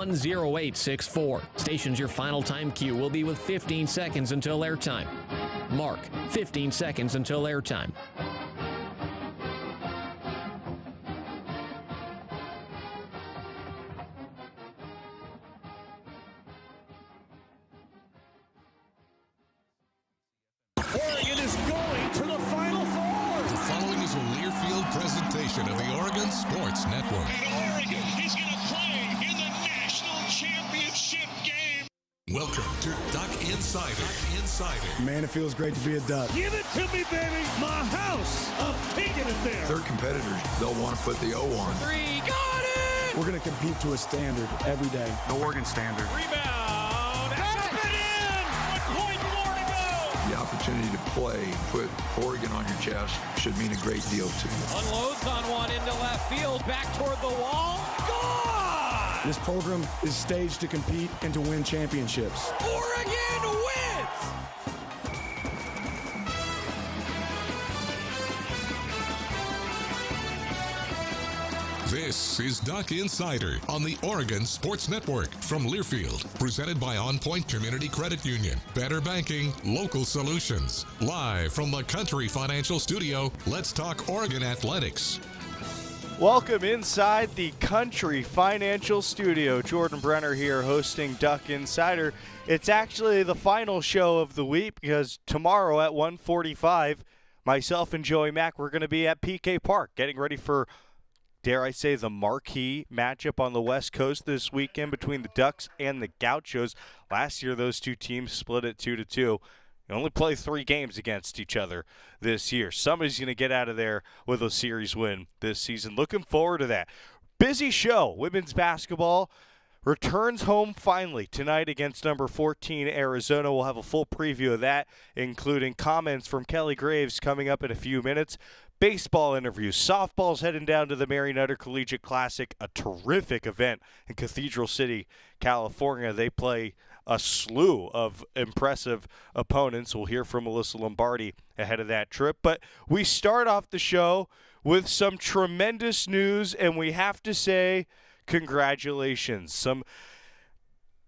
10864. Stations your final time cue will be with 15 seconds until airtime. Mark, 15 seconds until airtime. Oregon is going to the Final Four. The following is a Learfield presentation of the Oregon Sports Network. And Oregon is going to play in the national championship game. Welcome to Duck Insider. Man, it feels great to be a Duck. Give it to me, baby. My house. I'm taking it there. Their competitors, they'll want to put the O on. Three, got it! We're going to compete to a standard every day. The Oregon standard. Rebound. Tap it in. 1 point more to go. The opportunity to play, put Oregon on your chest, should mean a great deal to you. Unloads on one into left field. Back toward the wall. Gone! This program is staged to compete and to win championships. Oregon wins! This is Duck Insider on the Oregon Sports Network from Learfield, presented by On Point Community Credit Union. Better banking, local solutions. Live from the Country Financial Studio, let's talk Oregon athletics. Welcome inside the Country Financial Studio. Jordan Brenner here hosting Duck Insider. It's actually the final show of the week because tomorrow at 1:45, myself and Joey Mack, we're going to be at PK Park getting ready for, dare I say, the marquee matchup on the West Coast this weekend between the Ducks and the Gauchos. Last year, those two teams split it 2-2. They only play 3 games against each other this year. Somebody's going to get out of there with a series win this season. Looking forward to that. Busy show. Women's basketball returns home finally tonight against number 14 Arizona. We'll have a full preview of that, including comments from Kelly Graves coming up in a few minutes. Baseball interviews. Softball's heading down to the Mary Nutter Collegiate Classic, a terrific event in Cathedral City, California. They play a slew of impressive opponents. We'll hear from Melissa Lombardi ahead of that trip. But we start off the show with some tremendous news, and we have to say congratulations. Some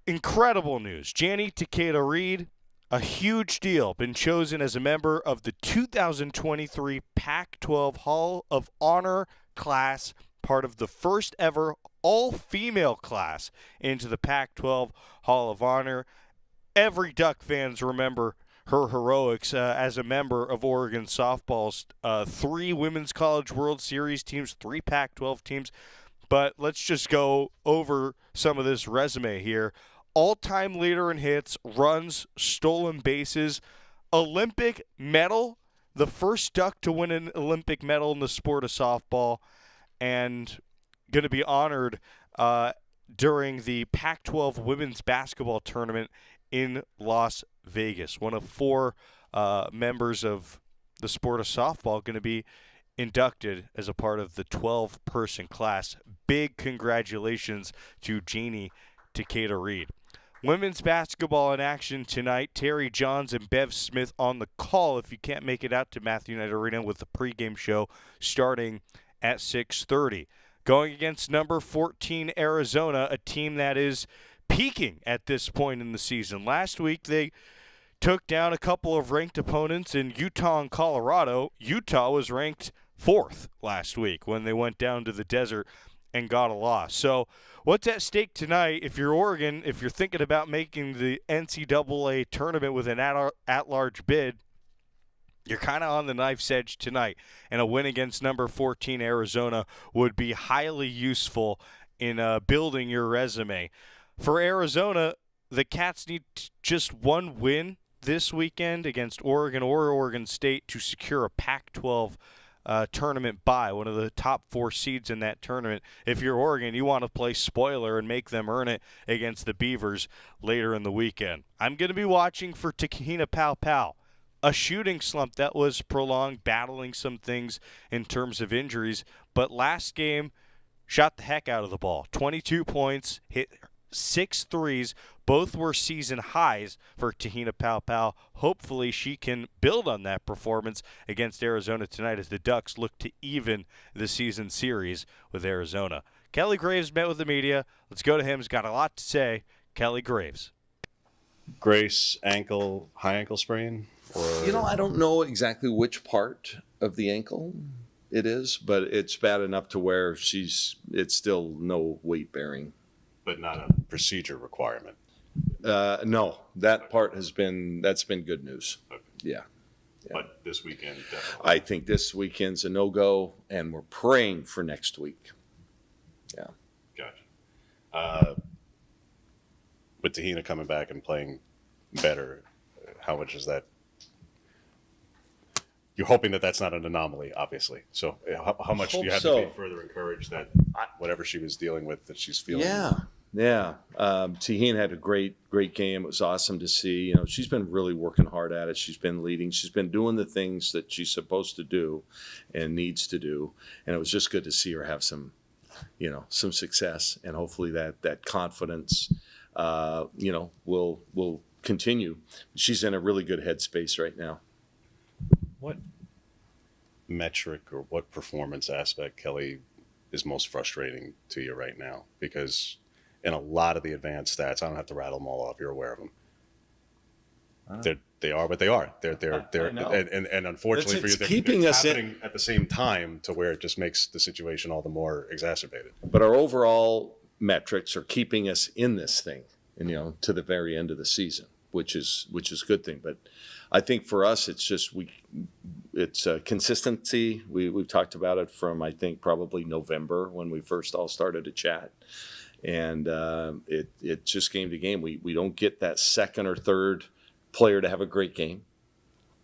incredible news. Janny Takeda-Reed, a huge deal, been chosen as a member of the 2023 Pac-12 Hall of Honor class, part of the first ever all-female class into the Pac-12 Hall of Honor. Every Duck fans remember her heroics as a member of Oregon softball's 3 Women's College World Series teams, 3 Pac-12 teams. But let's just go over some of this resume here. All-time leader in hits, runs, stolen bases, Olympic medal, the first Duck to win an Olympic medal in the sport of softball, and going to be honored during the Pac-12 women's basketball tournament in Las Vegas. One of 4 members of the sport of softball going to be inducted as a part of the 12-person class. Big congratulations to Janny Takeda-Reed. Women's basketball in action tonight. Terry Johns and Bev Smith on the call if you can't make it out to Matthew Knight Arena with the pregame show starting at 6:30. Going against number 14 Arizona, a team that is peaking at this point in the season. Last week they took down a couple of ranked opponents in Utah and Colorado. Utah was ranked 4th last week when they went down to the desert and got a loss. So what's at stake tonight if you're Oregon, if you're thinking about making the NCAA tournament with an at-large bid, you're kind of on the knife's edge tonight, and a win against number 14 Arizona would be highly useful in building your resume. For Arizona, the Cats need just one win this weekend against Oregon or Oregon State to secure a Pac-12 tournament bye, one of the top 4 seeds in that tournament. If you're Oregon, you want to play spoiler and make them earn it against the Beavers later in the weekend. I'm going to be watching for Te-Hina Paopao, a shooting slump that was prolonged, battling some things in terms of injuries, but last game shot the heck out of the ball. 22 points, hit 6 threes. Both were season highs for Te-Hina Paopao. Hopefully she can build on that performance against Arizona tonight as the Ducks look to even the season series with Arizona. Kelly Graves met with the media. Let's go to him. He's got a lot to say. Kelly Graves. Grace ankle, high ankle sprain? Or... I don't know exactly which part of the ankle it is, but it's bad enough to where it's still no weight bearing. But not a procedure requirement? No, that part that's been good news. Okay. Yeah. But this weekend, definitely. I think this weekend's a no-go, and we're praying for next week. Yeah. Gotcha. With Te-Hina coming back and playing better, how much is that? You're hoping that that's not an anomaly, obviously. So how much do you have to be further encouraged that whatever she was dealing with, that she's feeling? Yeah. Te-Hina had a great game. It was awesome to see. She's been really working hard at it. She's been leading. She's been doing the things that she's supposed to do and needs to do. And it was just good to see her have some success. And hopefully that confidence, will continue. She's in a really good headspace right now. What metric or what performance aspect, Kelly, is most frustrating to you right now? Because in a lot of the advanced stats, I don't have to rattle them all off. You're aware of them. They are what they are. They're and unfortunately for you, they're keeping us happening at the same time to where it just makes the situation all the more exacerbated. But our overall metrics are keeping us in this thing, to the very end of the season, which is a good thing. But I think for us, it's just it's consistency. We've talked about it from, I think, probably November when we first all started to chat. And it just game to game. We don't get that second or third player to have a great game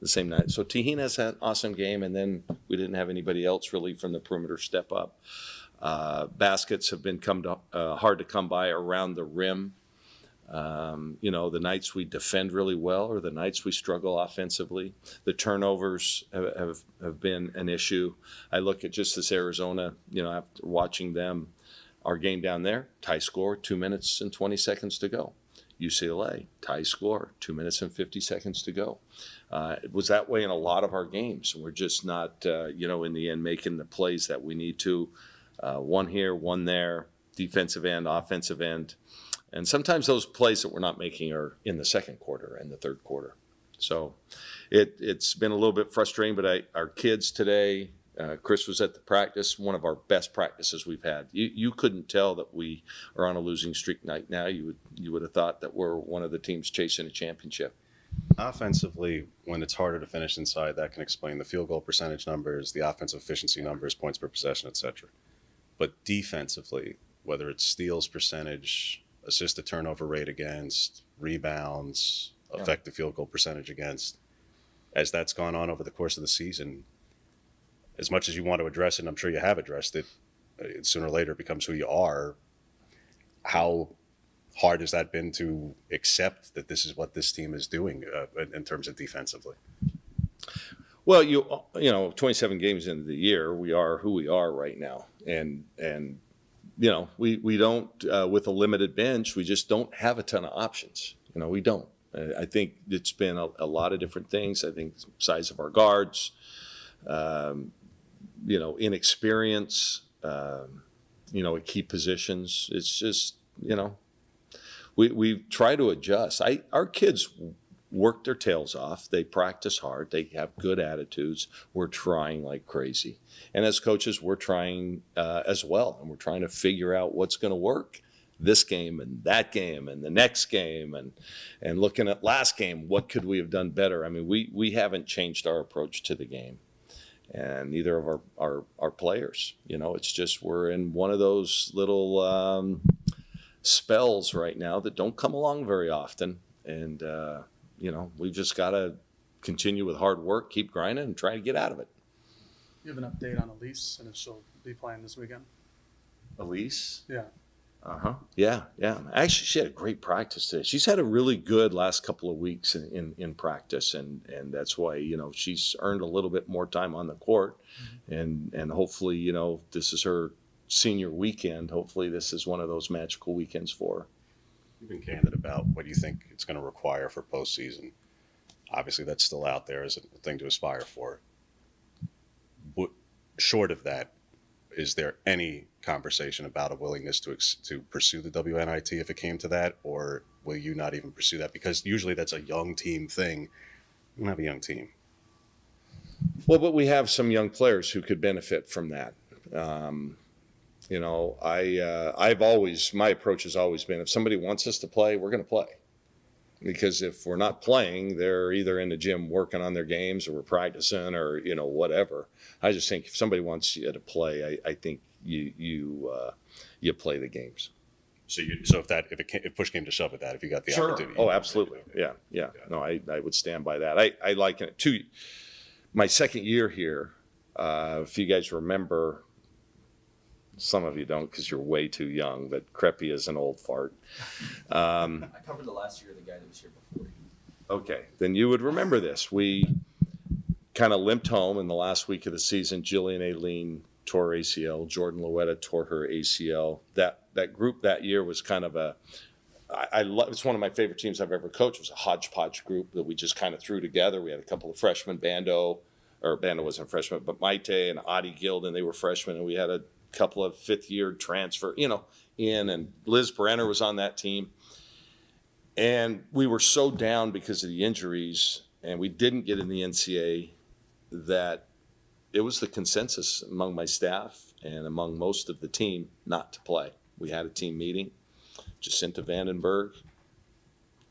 the same night. So Te-Hina's had an awesome game, and then we didn't have anybody else really from the perimeter step up. Baskets have been hard to come by around the rim. The nights we defend really well or the nights we struggle offensively. The turnovers have been an issue. I look at just this Arizona, after watching them, our game down there, tie score, 2 minutes and 20 seconds to go. UCLA, tie score, 2 minutes and 50 seconds to go. It was that way in a lot of our games. We're just not, in the end, making the plays that we need to. One here, one there, defensive end, offensive end. And sometimes those plays that we're not making are in the second quarter and the third quarter. So it's been a little bit frustrating, but our kids today, Chris was at the practice, one of our best practices we've had. You couldn't tell that we are on a losing streak right now. You would have thought that we're one of the teams chasing a championship. Offensively, when it's harder to finish inside, that can explain the field goal percentage numbers, the offensive efficiency numbers, points per possession, etc. But defensively, whether it's steals percentage, assist to turnover rate against, rebounds, effective field goal percentage against, as that's gone on over the course of the season, as much as you want to address it, and I'm sure you have addressed it, sooner or later it becomes who you are. How hard has that been to accept that this is what this team is doing in terms of defensively? Well, 27 games into the year, we are who we are right now. And we don't, with a limited bench, we just don't have a ton of options. We don't. I think it's been a lot of different things. I think size of our guards, inexperience, at key positions. It's just, we try to adjust. Our kids work their tails off. They practice hard. They have good attitudes. We're trying like crazy. And as coaches, we're trying as well. And we're trying to figure out what's going to work this game and that game and the next game and looking at last game, what could we have done better? I mean, we haven't changed our approach to the game. And neither of our players. It's just we're in one of those little spells right now that don't come along very often. And, we've just got to continue with hard work, keep grinding, and try to get out of it. You have an update on Elise and if she'll be playing this weekend? Elise? Yeah. Yeah. Actually, she had a great practice today. She's had a really good last couple of weeks in practice, and that's why, she's earned a little bit more time on the court. Mm-hmm. And hopefully, this is her senior weekend. Hopefully this is one of those magical weekends for her. You've been candid about what you think it's going to require for postseason. Obviously, that's still out there as a thing to aspire for. But short of that, is there any conversation about a willingness to pursue the WNIT if it came to that, or will you not even pursue that? Because usually that's a young team thing. We don't have a young team. Well, but we have some young players who could benefit from that. You know, my approach has always been, if somebody wants us to play, we're going to play. Because if we're not playing, they're either in the gym working on their games, or we're practicing, or, you know, whatever. I just think if somebody wants you to play, I think you play the games. So if push came to shove at that, if you got the opportunity. Oh, absolutely. Yeah. No, I would stand by that. I liken it to my second year here. If you guys remember, some of you don't because you're way too young, but Kreppy is an old fart. I covered the last year of the guy that was here before you. Okay, then you would remember this. We kind of limped home in the last week of the season. Jillian Aileen tore her ACL. Jordan Loetta tore her ACL. That group that year was kind of it's one of my favorite teams I've ever coached. It was a hodgepodge group that we just kind of threw together. We had a couple of freshmen, Bando wasn't a freshman, but Maite and Adi Gilden, they were freshmen, and we had a couple of fifth-year transfer, and Liz Brenner was on that team. And we were so down because of the injuries, and we didn't get in the NCAA, that it was the consensus among my staff and among most of the team not to play. We had a team meeting. Jacinta Vandenberg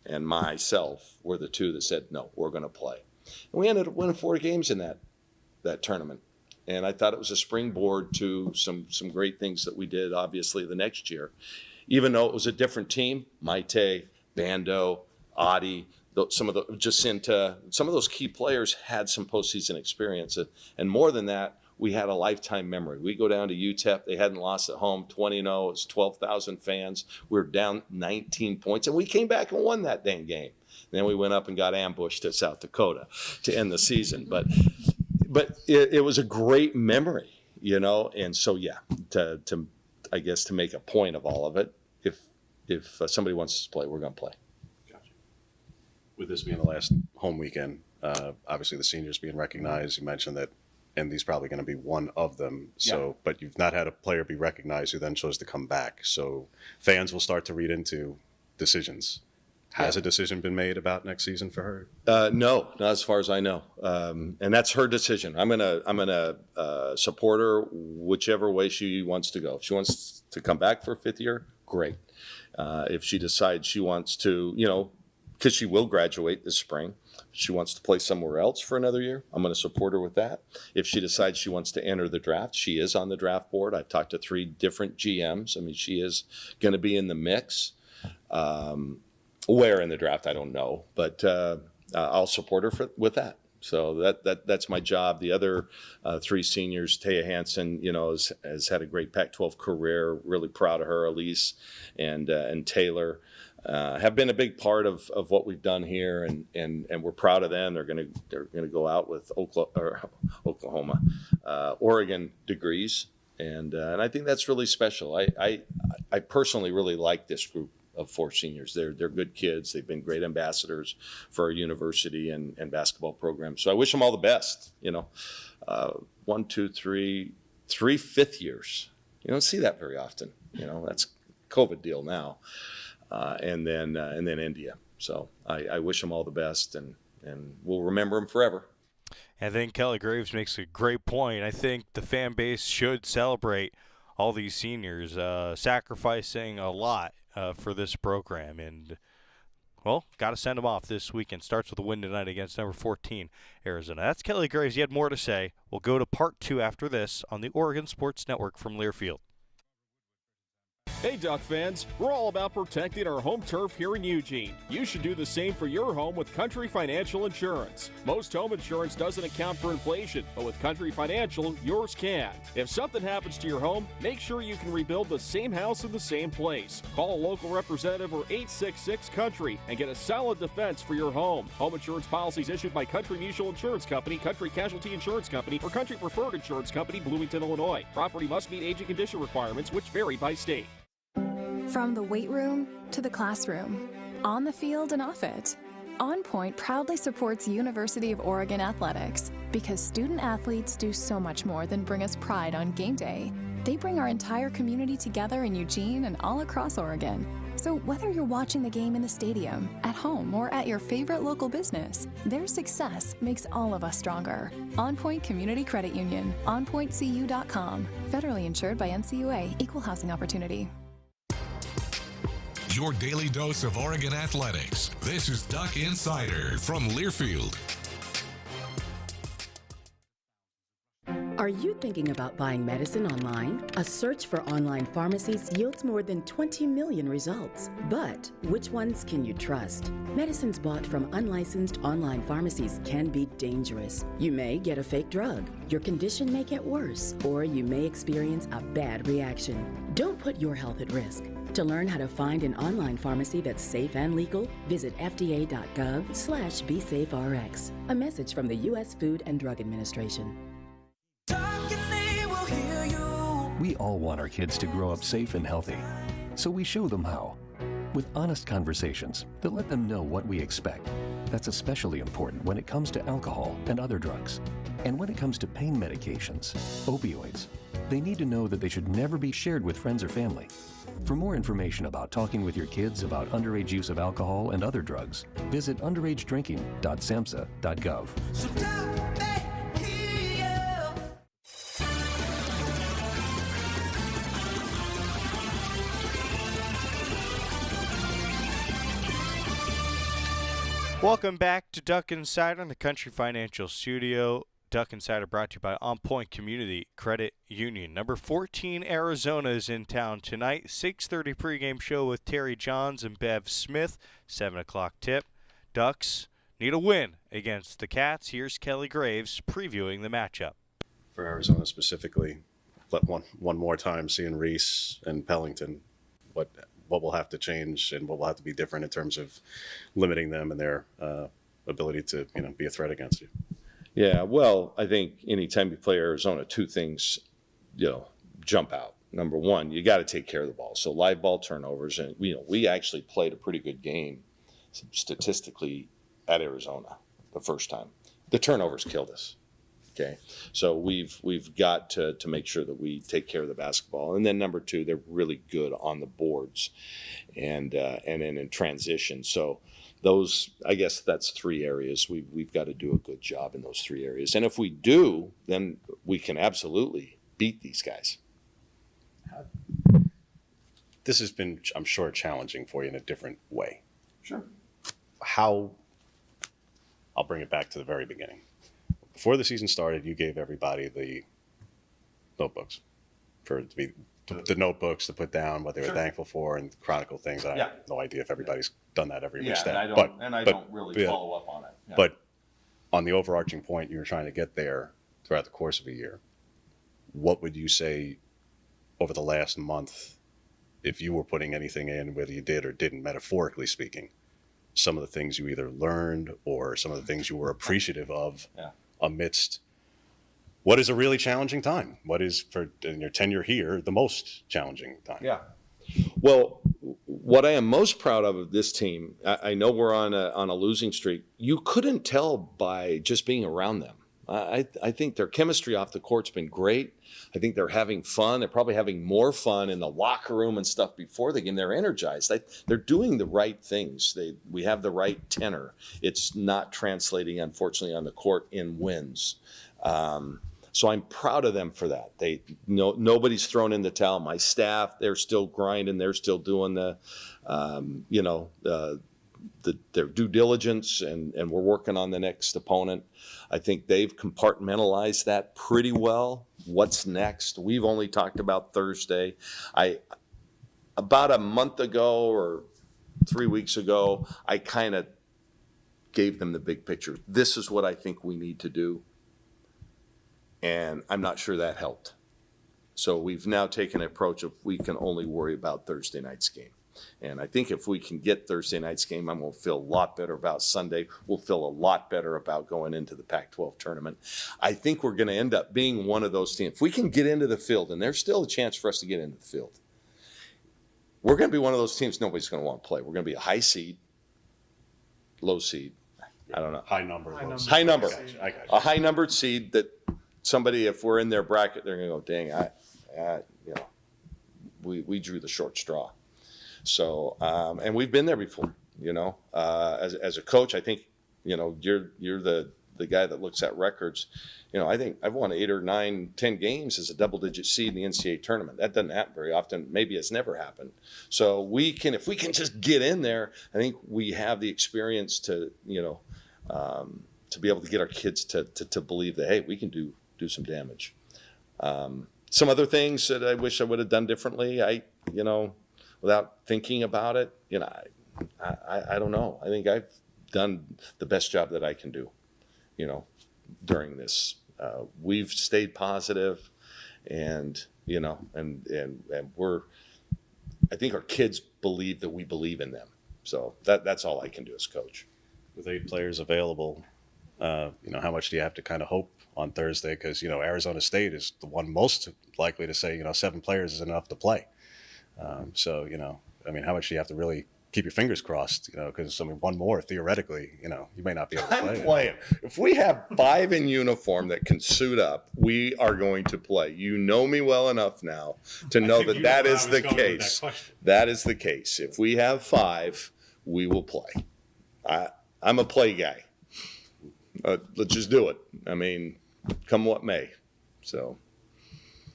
and myself were the two that said, no, we're going to play. And we ended up winning 4 games in that tournament. And I thought it was a springboard to some great things that we did, obviously, the next year. Even though it was a different team, Maite, Bando, Adi, Jacinta, some of those key players had some postseason experience. And more than that, we had a lifetime memory. We go down to UTEP. They hadn't lost at home, 20-0. It was 12,000 fans. We were down 19 points, and we came back and won that dang game. Then we went up and got ambushed at South Dakota to end the season. But it was a great memory, And so, yeah, I guess to make a point of all of it, if somebody wants us to play, we're going to play. Gotcha. With this being the last home weekend, obviously the seniors being recognized, you mentioned that Indy's probably going to be one of them. So, yeah. But you've not had a player be recognized who then chose to come back. So fans will start to read into decisions. Has a decision been made about next season for her? No, not as far as I know. And that's her decision. I'm gonna support her whichever way she wants to go. If she wants to come back for a 5th year, great. If she decides she wants to, because she will graduate this spring, if she wants to play somewhere else for another year, I'm going to support her with that. If she decides she wants to enter the draft, she is on the draft board. I've talked to 3 different GMs. I mean, she is going to be in the mix. Where in the draft, I don't know, but I'll support her with that. So that's my job. The other 3 seniors, Taya Hansen, has had a great Pac-12 career. Really proud of her. Elise and Taylor have been a big part of what we've done here, and we're proud of them. They're gonna go out with Oregon degrees, and I think that's really special. I personally really like this group of 4 seniors. They're good kids. They've been great ambassadors for our university and basketball program. So I wish them all the best. 1, 2, 3 5th years. You don't see that very often. That's COVID deal now. And then India. So I wish them all the best, and we'll remember them forever. I think Kelly Graves makes a great point. I think the fan base should celebrate all these seniors sacrificing a lot for this program, and got to send them off this weekend. Starts with a win tonight against number 14 Arizona. That's Kelly Graves. He had more to say. We'll go to part 2 after this on the Oregon Sports Network from Learfield. Hey Duck fans, we're all about protecting our home turf here in Eugene. You should do the same for your home with Country Financial Insurance. Most home insurance doesn't account for inflation, but with Country Financial, yours can. If something happens to your home, make sure you can rebuild the same house in the same place. Call a local representative or 866-COUNTRY and get a solid defense for your home. Home insurance policies issued by Country Mutual Insurance Company, Country Casualty Insurance Company, or Country Preferred Insurance Company, Bloomington, Illinois. Property must meet age and condition requirements, which vary by state. From the weight room to the classroom, on the field and off it, On Point proudly supports University of Oregon athletics because student athletes do so much more than bring us pride on game day. They bring our entire community together in Eugene and all across Oregon. So whether you're watching the game in the stadium, at home, or at your favorite local business, their success makes all of us stronger. On Point Community Credit Union, onpointcu.com. Federally insured by NCUA, Equal Housing Opportunity. Your daily dose of Oregon athletics. This is Duck Insider from Learfield. Are you thinking about buying medicine online? A search for online pharmacies yields more than 20 million results. But which ones can you trust? Medicines bought from unlicensed online pharmacies can be dangerous. You may get a fake drug, your condition may get worse, or you may experience a bad reaction. Don't put your health at risk. To learn how to find an online pharmacy that's safe and legal, visit fda.gov/BeSafeRx. A message from the U.S. Food and Drug Administration. We all want our kids to grow up safe and healthy, so we show them how. With honest conversations that let them know what we expect. That's especially important when it comes to alcohol and other drugs. And when it comes to pain medications, opioids, they need to know that they should never be shared with friends or family. For more information about talking with your kids about underage use of alcohol and other drugs, visit underagedrinking.samhsa.gov. Welcome back to Duck Insider in the Country Financial Studio. Duck Insider brought to you by On Point Community Credit Union. Number 14, Arizona is in town tonight. 6:30 pregame show with Terry Johns and Bev Smith. 7 o'clock tip. Ducks need a win against the Cats. Here's Kelly Graves previewing the matchup. For Arizona specifically, one more time seeing Reese and Pellington, what will have to change and what will have to be different in terms of limiting them and their ability to be a threat against you. Yeah, well, I think anytime you play Arizona, two things, jump out. Number one, you got to take care of the ball. So live ball turnovers, and we actually played a pretty good game statistically at Arizona the first time. The turnovers killed us. Okay, so we've got to make sure that we take care of the basketball, and then number two, they're really good on the boards, and then in transition. So those, I guess that's three areas we've got to do a good job in those three areas, and if we do, then we can absolutely beat these guys. This has been, I'm sure, challenging for you in a different way. Sure. I'll bring it back to the very beginning. Before the season started, you gave everybody the notebooks the notebooks to put down what they were thankful for and chronicle things. I have no idea if everybody's done that every week. And I don't really follow up on it. Yeah. But on the overarching point you were trying to get there throughout the course of a year, what would you say over the last month, if you were putting anything in, whether you did or didn't, metaphorically speaking, some of the things you either learned or some of the things you were appreciative of amidst what is a really challenging time? What is, in your tenure here, the most challenging time? Yeah. Well, what I am most proud of this team, I know we're on a losing streak. You couldn't tell by just being around them. I think their chemistry off the court's been great. I think they're having fun. They're probably having more fun in the locker room and stuff before the game. They're energized. They're doing the right things. We have the right tenor. It's not translating, unfortunately, on the court in wins. So I'm proud of them for that. Nobody's thrown in the towel. My staff, they're still grinding. They're still doing their due diligence, and we're working on the next opponent. I think they've compartmentalized that pretty well. What's next? We've only talked about Thursday. About a month ago or 3 weeks ago, I kind of gave them the big picture. This is what I think we need to do. And I'm not sure that helped. So we've now taken an approach of we can only worry about Thursday night's game. And I think if we can get Thursday night's game, I'm going to feel a lot better about Sunday. We'll feel a lot better about going into the Pac-12 tournament. I think we're going to end up being one of those teams. If we can get into the field, and there's still a chance for us to get into the field, we're going to be one of those teams nobody's going to want to play. We're going to be a high seed, low seed. I don't know. High number. High number. A high-numbered seed that somebody, if we're in their bracket, they're going to go, dang, we drew the short straw. So, and we've been there before, as a coach, I think, you're the guy that looks at records. I think I've won 8 or 9, 10 games as a double-digit seed in the NCAA tournament. That doesn't happen very often. Maybe it's never happened. So if we can just get in there, I think we have the experience to be able to get our kids to believe that, hey, we can do some damage. Some other things that I wish I would have done differently, without thinking about it, I don't know. I think I've done the best job that I can do, during this. We've stayed positive, and I think our kids believe that we believe in them. So that's all I can do as coach. With 8 players available, how much do you have to kind of hope on Thursday? Because, Arizona State is the one most likely to say, 7 players is enough to play. So, how much do you have to really keep your fingers crossed, because one more theoretically, you may not be able to play. I'm playing. If we have 5 in uniform that can suit up, we are going to play. You know me well enough now to know that is the case. That is the case. If we have 5, we will play. I'm a play guy. Let's just do it. Come what may. So,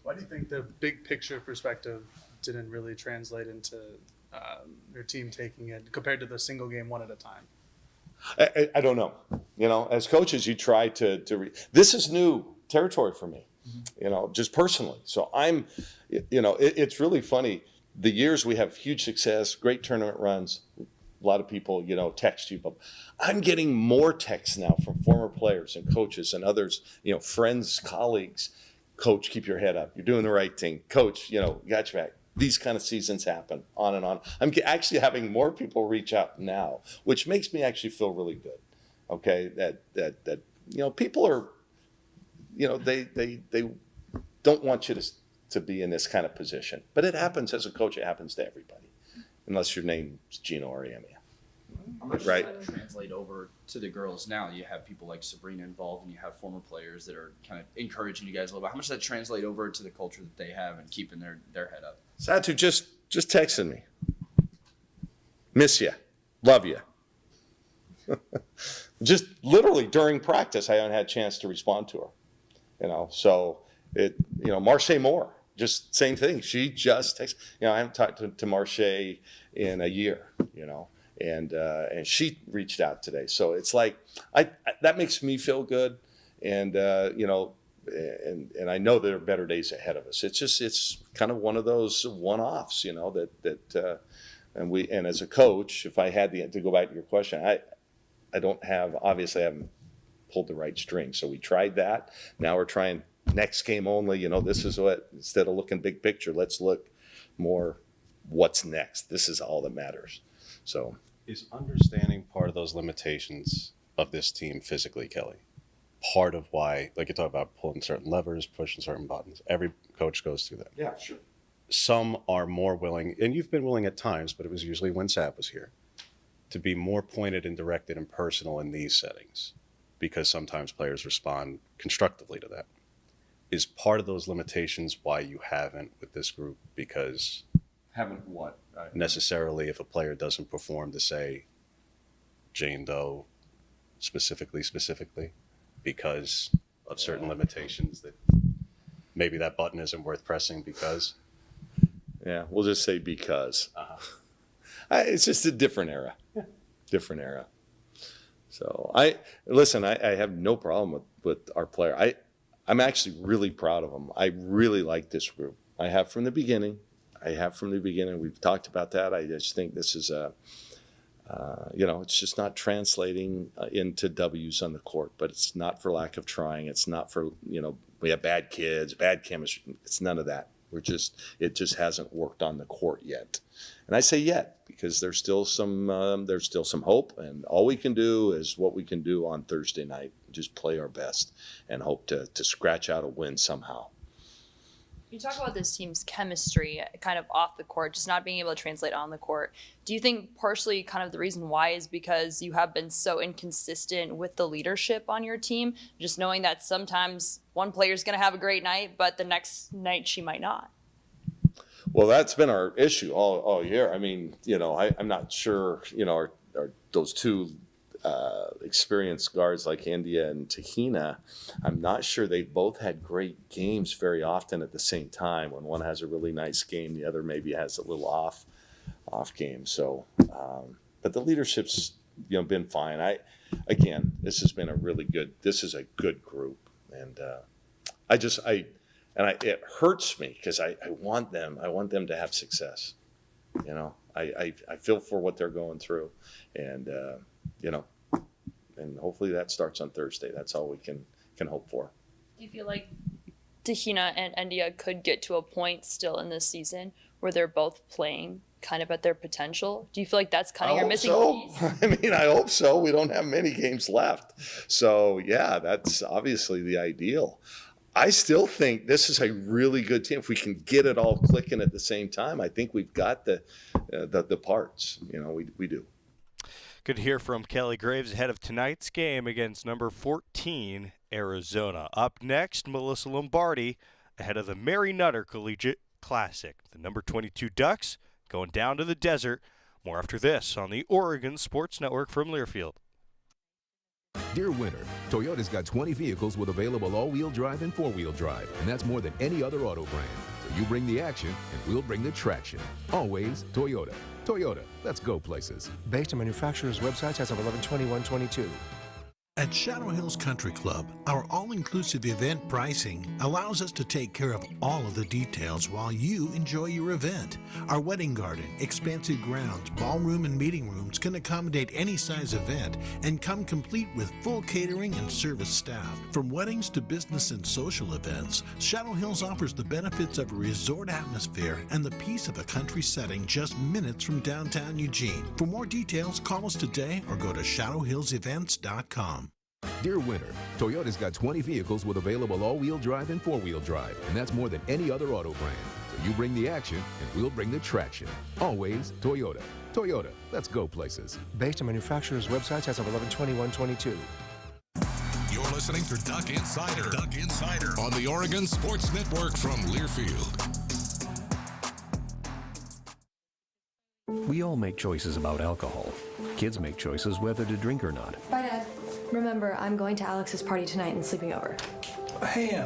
why do you think the big picture perspective didn't really translate into your team taking it compared to the single game one at a time? I don't know. As coaches, you try to this is new territory for me, just personally. So I'm, it's really funny. The years we have huge success, great tournament runs, a lot of people, text you, but I'm getting more texts now from former players and coaches and others, friends, colleagues. Coach, keep your head up. You're doing the right thing. Coach, got your back. These kind of seasons happen, on and on. I'm actually having more people reach out now, which makes me actually feel really good. Okay, that people are, they don't want you to be in this kind of position, but it happens as a coach. It happens to everybody, unless your name's Gino Auriemma. How much right? Does that translate over to the girls now? You have people like Sabrina involved, and you have former players that are kind of encouraging you guys a little bit. How much does that translate over to the culture that they have and keeping their head up? Satu just texted me. Miss you. Love you. Just literally during practice, I haven't had a chance to respond to her. So Marche Moore, just same thing. She just texted. I haven't talked to Marche in a year, and she reached out today. So it's like, that makes me feel good. And, and I know there are better days ahead of us. It's kind of one of those one-offs, and as a coach, if I had to go back to your question, I haven't pulled the right string. So we tried that. Now we're trying next game only. This is what, instead of looking big picture, let's look more what's next. This is all that matters. So is understanding part of those limitations of this team physically, Kelly? Part of why, like you talk about pulling certain levers, pushing certain buttons. Every coach goes through that. Yeah, sure. Some are more willing, and you've been willing at times, but it was usually when Sap was here, to be more pointed and directed and personal in these settings, because sometimes players respond constructively to that. Is part of those limitations why you haven't with this group? Because haven't what? Necessarily, if a player doesn't perform, to say Jane Doe specifically, because of certain limitations, that maybe that button isn't worth pressing because? Yeah, we'll just say because. It's just a different era. Yeah. Different era. So I have no problem with our player. I'm actually really proud of them. I really like this group. I have from the beginning. We've talked about that. I just think this is it's just not translating into W's on the court, but it's not for lack of trying. It's not for, we have bad kids, bad chemistry. It's none of that. It just hasn't worked on the court yet. And I say yet, because there's still some hope, and all we can do is what we can do on Thursday night. Just play our best and hope to scratch out a win somehow. You talk about this team's chemistry kind of off the court, just not being able to translate on the court. Do you think partially kind of the reason why is because you have been so inconsistent with the leadership on your team, just knowing that sometimes one player is going to have a great night, but the next night she might not? Well, that's been our issue all year. I mean, I'm not sure, are those two experienced guards like India and Tahina, I'm not sure they've both had great games very often at the same time. When one has a really nice game, the other maybe has a little off game. So, but the leadership's been fine. This has been this is a good group, and it hurts me because I want them to have success. I feel for what they're going through, and and hopefully that starts on Thursday. That's all we can hope for. Do you feel like Tahina and India could get to a point still in this season where they're both playing kind of at their potential? Do you feel like that's kind of your missing piece? I mean, I hope so. We don't have many games left. So, yeah, that's obviously the ideal. I still think this is a really good team. If we can get it all clicking at the same time, I think we've got the parts. We do. Good to hear from Kelly Graves ahead of tonight's game against number 14, Arizona. Up next, Melissa Lombardi ahead of the Mary Nutter Collegiate Classic. The number 22 Ducks going down to the desert. More after this on the Oregon Sports Network from Learfield. Dear winter, Toyota's got 20 vehicles with available all-wheel drive and four-wheel drive, and that's more than any other auto brand. So you bring the action, and we'll bring the traction. Always Toyota. Toyota, let's go places. Based on manufacturer's websites as of 11/21/22. At Shadow Hills Country Club, our all-inclusive event pricing allows us to take care of all of the details while you enjoy your event. Our wedding garden, expansive grounds, ballroom, and meeting rooms can accommodate any size event and come complete with full catering and service staff. From weddings to business and social events, Shadow Hills offers the benefits of a resort atmosphere and the peace of a country setting just minutes from downtown Eugene. For more details, call us today or go to shadowhillsevents.com. Dear winter, Toyota's got 20 vehicles with available all-wheel drive and four-wheel drive, and that's more than any other auto brand. So you bring the action, and we'll bring the traction. Always Toyota. Toyota, let's go places. Based on manufacturer's websites as of 11/21/22. You're listening to Duck Insider. Duck Insider on the Oregon Sports Network from Learfield. We all make choices about alcohol. Kids make choices whether to drink or not. Bye, Dad. Remember, I'm going to Alex's party tonight and sleeping over. Hey,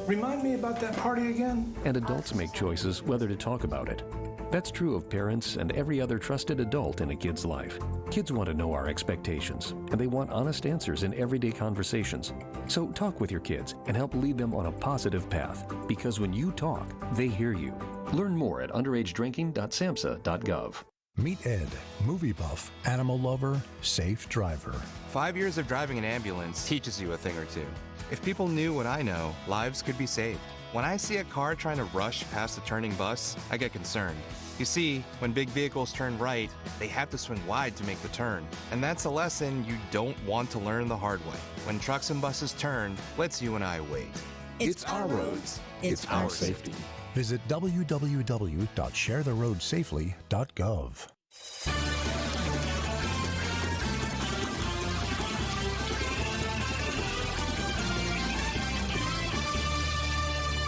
remind me about that party again? And adults make choices whether to talk about it. That's true of parents and every other trusted adult in a kid's life. Kids want to know our expectations, and they want honest answers in everyday conversations. So talk with your kids and help lead them on a positive path, because when you talk, they hear you. Learn more at underagedrinking.samhsa.gov. Meet Ed, movie buff, animal lover, safe driver. 5 years of driving an ambulance teaches you a thing or two. If people knew what I know, lives could be saved. When I see a car trying to rush past a turning bus, I get concerned. You see, when big vehicles turn right, they have to swing wide to make the turn. And that's a lesson you don't want to learn the hard way. When trucks and buses turn, let's you and I wait. It's our roads. It's our safety. Visit www.sharetheroadsafely.gov.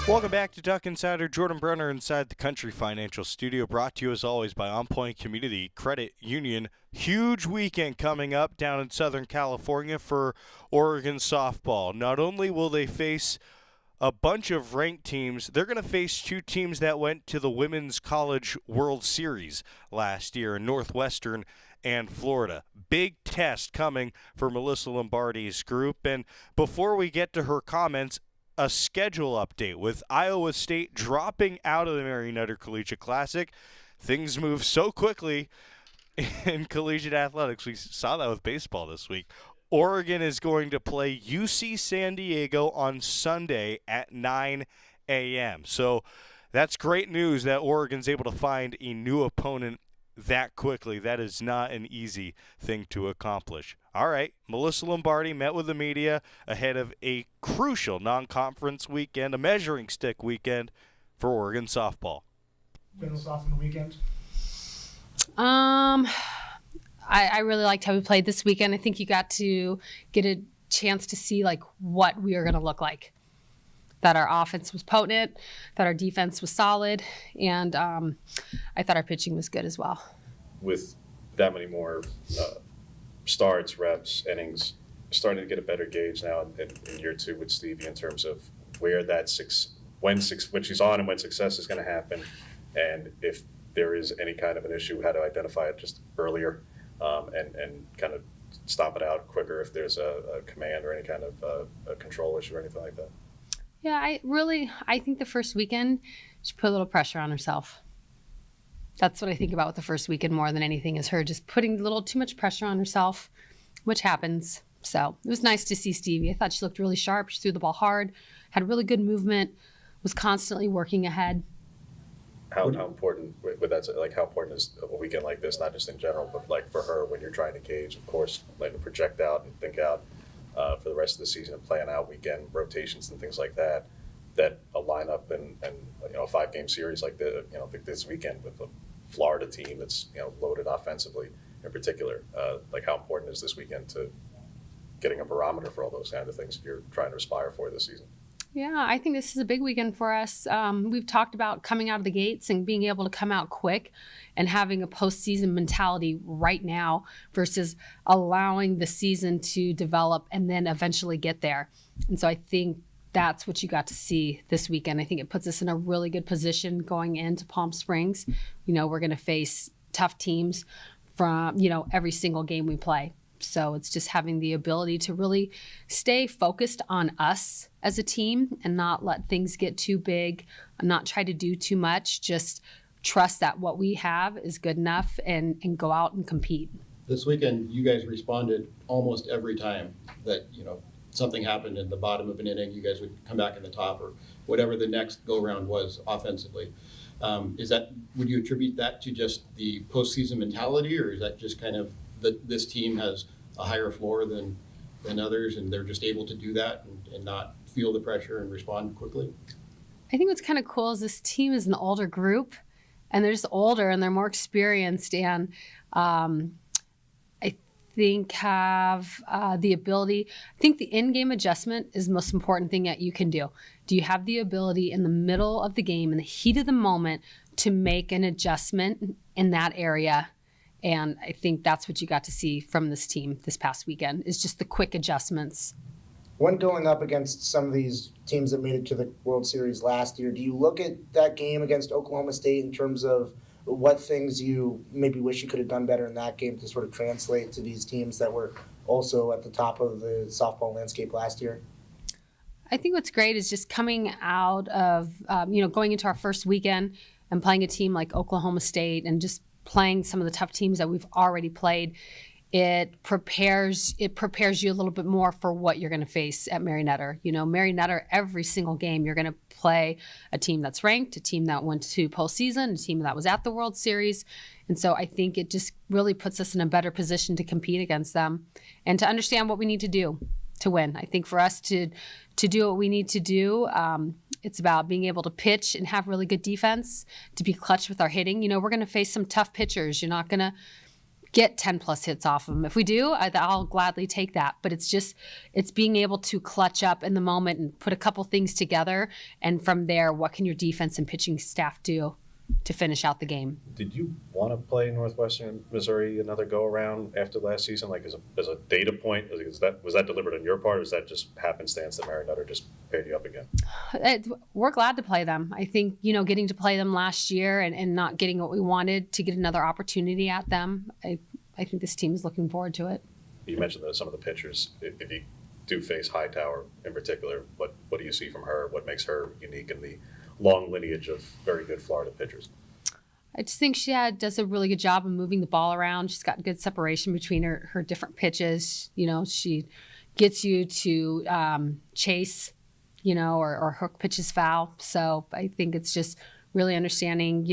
Welcome back to Duck Insider. Jordan Brenner inside the Country Financial Studio, brought to you as always by On Point Community Credit Union. Huge weekend coming up down in Southern California for Oregon softball. Not only will they face a bunch of ranked teams, they're going to face two teams that went to the Women's College World Series last year in Northwestern and Florida. Big test coming for Melissa Lombardi's group. And before we get to her comments, a schedule update. With Iowa State dropping out of the Mary Nutter Collegiate Classic, things move so quickly in collegiate athletics. We saw that with baseball this week. Oregon is going to play UC San Diego on Sunday at 9 a.m. So that's great news that Oregon's able to find a new opponent that quickly. That is not an easy thing to accomplish. All right, Melissa Lombardi met with the media ahead of a crucial non-conference weekend, a measuring stick weekend for Oregon softball. Final thoughts on the weekend? I really liked how we played this weekend. I think you got to get a chance to see like what we are going to look like. That our offense was potent, that our defense was solid, and I thought our pitching was good as well. With that many more starts, reps, innings, starting to get a better gauge now in year 2 with Stevie in terms of where that when she's on and when success is going to happen, and if there is any kind of an issue, how to identify it just earlier, and kind of stop it out quicker if there's a command or any kind of a control issue or anything like that. Yeah, I think the first weekend she put a little pressure on herself. That's what I think about with the first weekend more than anything, is her just putting a little too much pressure on herself, which happens. So it was nice to see Stevie. I thought she looked really sharp. She threw the ball hard, had really good movement, was constantly working ahead. How important with that? Like, how important is a weekend like this, not just in general, but like for her when you're trying to gauge, of course, like to project out and think out for the rest of the season and plan out weekend rotations and things like that. That a lineup and a 5-game series like this weekend with a Florida team that's loaded offensively in particular. Like, how important is this weekend to getting a barometer for all those kind of things you're trying to aspire for this season? Yeah, I think this is a big weekend for us. We've talked about coming out of the gates and being able to come out quick and having a postseason mentality right now versus allowing the season to develop and then eventually get there. And so I think that's what you got to see this weekend. I think it puts us in a really good position going into Palm Springs. We're going to face tough teams from, every single game we play. So it's just having the ability to really stay focused on us as a team and not let things get too big, not try to do too much, just trust that what we have is good enough and go out and compete. This weekend, you guys responded almost every time that, something happened in the bottom of an inning, you guys would come back in the top or whatever the next go-round was offensively. Would you attribute that to just the postseason mentality, or is that just kind of that this team has a higher floor than others and they're just able to do that and not feel the pressure and respond quickly? I think what's kind of cool is this team is an older group and they're just older and they're more experienced and I think have the ability. I think the in-game adjustment is the most important thing that you can do. Do you have the ability in the middle of the game, in the heat of the moment, to make an adjustment in that area? And I think that's what you got to see from this team this past weekend, is just the quick adjustments. When going up against some of these teams that made it to the World Series last year, do you look at that game against Oklahoma State in terms of what things you maybe wish you could have done better in that game to sort of translate to these teams that were also at the top of the softball landscape last year? I think what's great is just coming out of, going into our first weekend and playing a team like Oklahoma State and just playing some of the tough teams that we've already played. It prepares you a little bit more for what you're going to face at Mary Nutter. Mary Nutter, every single game, you're going to play a team that's ranked, a team that went to postseason, a team that was at the World Series. And so I think it just really puts us in a better position to compete against them and to understand what we need to do to win. I think for us to do what we need to do, it's about being able to pitch and have really good defense, to be clutch with our hitting. We're going to face some tough pitchers. You're not going to get 10 plus hits off of them. If we do, I'll gladly take that. But it's being able to clutch up in the moment and put a couple things together. And from there, what can your defense and pitching staff do to finish out the game? Did you want to play Northwestern Missouri another go around after last season? Like as a data point, was that deliberate on your part, or is that just happenstance that Mary Nutter just paired you up again? We're glad to play them. I think, getting to play them last year and not getting what we wanted, to get another opportunity at them, I think this team is looking forward to it. You mentioned that some of the pitchers, if you do face Hightower in particular, what do you see from her? What makes her unique in the long lineage of very good Florida pitchers? I just think she does a really good job of moving the ball around. She's got good separation between her different pitches. She gets you to chase, or hook pitches foul. So I think it's just really understanding,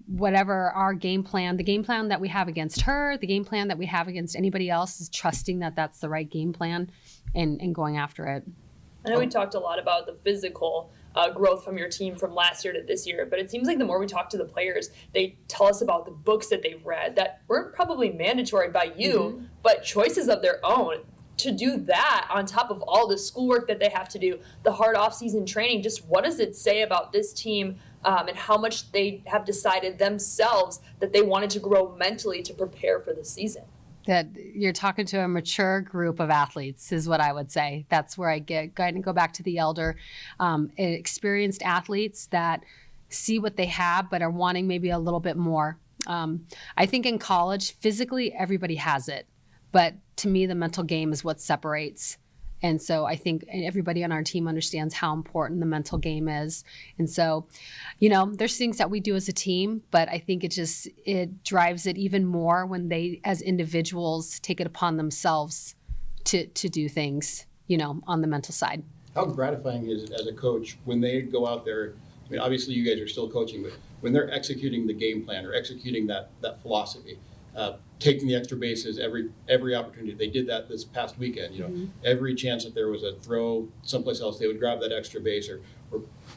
whatever our game plan, the game plan that we have against her, the game plan that we have against anybody else, is trusting that that's the right game plan and going after it. I know we talked a lot about the physical growth from your team from last year to this year. But it seems like the more we talk to the players, they tell us about the books that they've read that weren't probably mandatory by you, but choices of their own. To do that on top of all the schoolwork that they have to do, the hard off-season training, just what does it say about this team and how much they have decided themselves that they wanted to grow mentally to prepare for the season? That you're talking to a mature group of athletes is what I would say. That's where I go back to the elder, experienced athletes that see what they have but are wanting maybe a little bit more. I think in college, physically, everybody has it. But to me, the mental game is what separates. And so I think everybody on our team understands how important the mental game is. And so, there's things that we do as a team, but I think it drives it even more when they, as individuals, take it upon themselves to do things, on the mental side. How gratifying is it as a coach when they go out there? I mean, obviously you guys are still coaching, but when they're executing the game plan or executing that philosophy, taking the extra bases every opportunity. They did that this past weekend. Every chance that there was a throw someplace else, they would grab that extra base or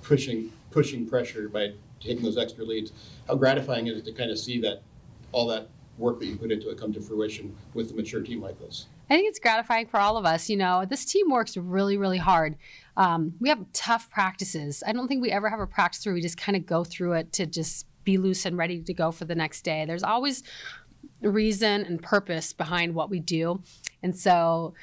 pushing pressure by taking those extra leads. How gratifying is it to kind of see that all that work that you put into it come to fruition with a mature team like this? I think it's gratifying for all of us. This team works really, really hard. We have tough practices. I don't think we ever have a practice where we just kind of go through it to just be loose and ready to go for the next day. There's always reason and purpose behind what we do. And so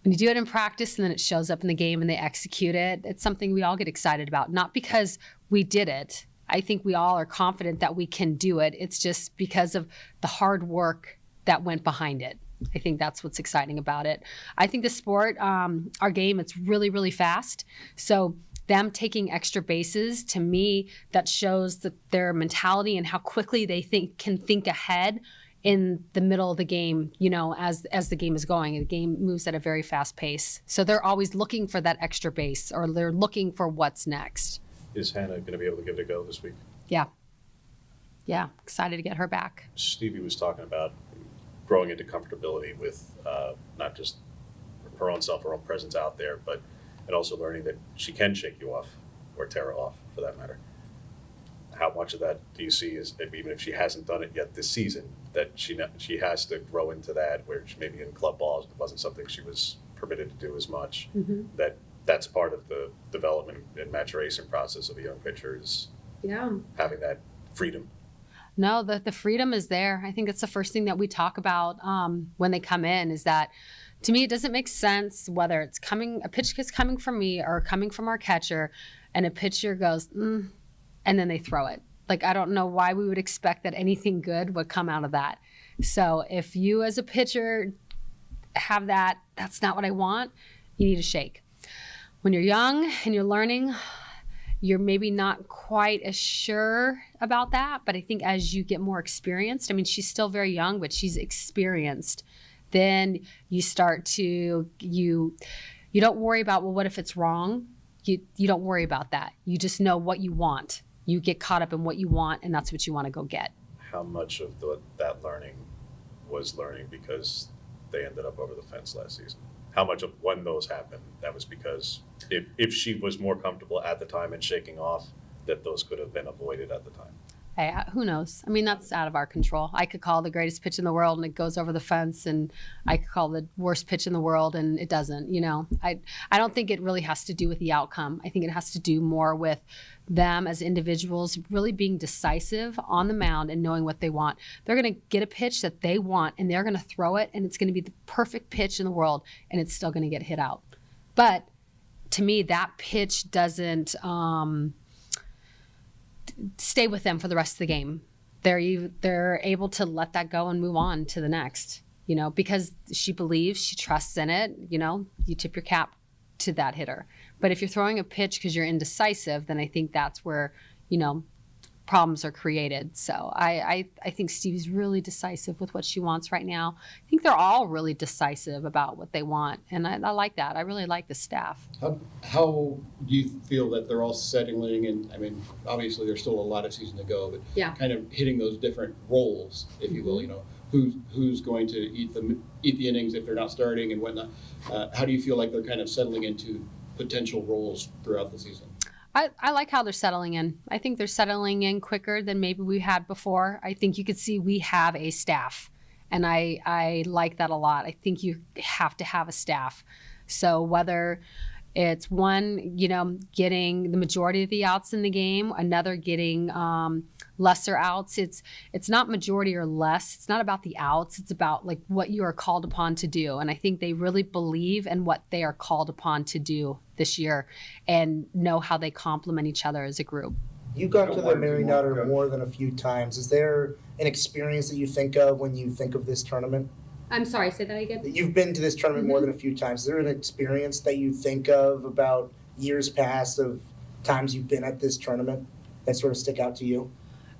when you do it in practice and then it shows up in the game and they execute it, it's something we all get excited about. Not because we did it. I think we all are confident that we can do it. It's just because of the hard work that went behind it. I think that's what's exciting about it. I think the sport, our game, it's really, really fast. So them taking extra bases, to me, that shows that their mentality and how quickly they can think ahead in the middle of the game, as the game is going. The game moves at a very fast pace. So they're always looking for that extra base, or they're looking for what's next. Is Hannah going to be able to give it a go this week? Yeah. Yeah, excited to get her back. Stevie was talking about growing into comfortability with not just her own self, her own presence out there, and also learning that she can shake you off, or Tara off, for that matter. How much of that do you see is, even if she hasn't done it yet this season, that she has to grow into that, where maybe in club balls it wasn't something she was permitted to do as much, that's part of the development and maturation process of a young pitcher, is having that freedom? No, the freedom is there. I think that's the first thing that we talk about when they come in, is that, to me, it doesn't make sense whether a pitch is coming from me or coming from our catcher, and a pitcher goes, and then they throw it. Like, I don't know why we would expect that anything good would come out of that. So if you as a pitcher have that's not what I want, you need to shake. When you're young and you're learning, you're maybe not quite as sure about that. But I think as you get more experienced, she's still very young, but she's experienced. Then you start to, you don't worry about, well, what if it's wrong? You don't worry about that. You just know what you want. You get caught up in what you want, and that's what you want to go get. How much of that learning was learning because they ended up over the fence last season? How much of when those happened, that was because if she was more comfortable at the time and shaking off, that those could have been avoided at the time? Hey, who knows? That's out of our control. I could call the greatest pitch in the world and it goes over the fence, and I could call the worst pitch in the world and it doesn't. I don't think it really has to do with the outcome. I think it has to do more with them as individuals really being decisive on the mound and knowing what they want. They're going to get a pitch that they want, and they're going to throw it, and it's going to be the perfect pitch in the world, and it's still going to get hit out. But to me, that pitch doesn't stay with them for the rest of the game. They're able to let that go and move on to the next, because she believes, she trusts in it. You tip your cap to that hitter. But if you're throwing a pitch because you're indecisive, then I think that's where, problems are created. So I think Stevie's really decisive with what she wants right now. I think they're all really decisive about what they want. And I like that. I really like the staff. How do you feel that they're all settling in? Obviously there's still a lot of season to go, but kind of hitting those different roles, if you will, who's going to eat the innings if they're not starting and whatnot. How do you feel like they're kind of settling into potential roles throughout the season? I like how they're settling in. I think they're settling in quicker than maybe we had before. I think you could see we have a staff, and I like that a lot. I think you have to have a staff. So whether it's one, getting the majority of the outs in the game, another getting lesser outs. It's not majority or less. It's not about the outs. It's about like what you are called upon to do. And I think they really believe in what they are called upon to do this year and know how they complement each other as a group. You've gone to the Mary Nutter more than a few times. Is there an experience that you think of when you think of this tournament? I'm sorry, say that again. You've been to this tournament more than a few times. Is there an experience that you think of about years past of times you've been at this tournament that sort of stick out to you?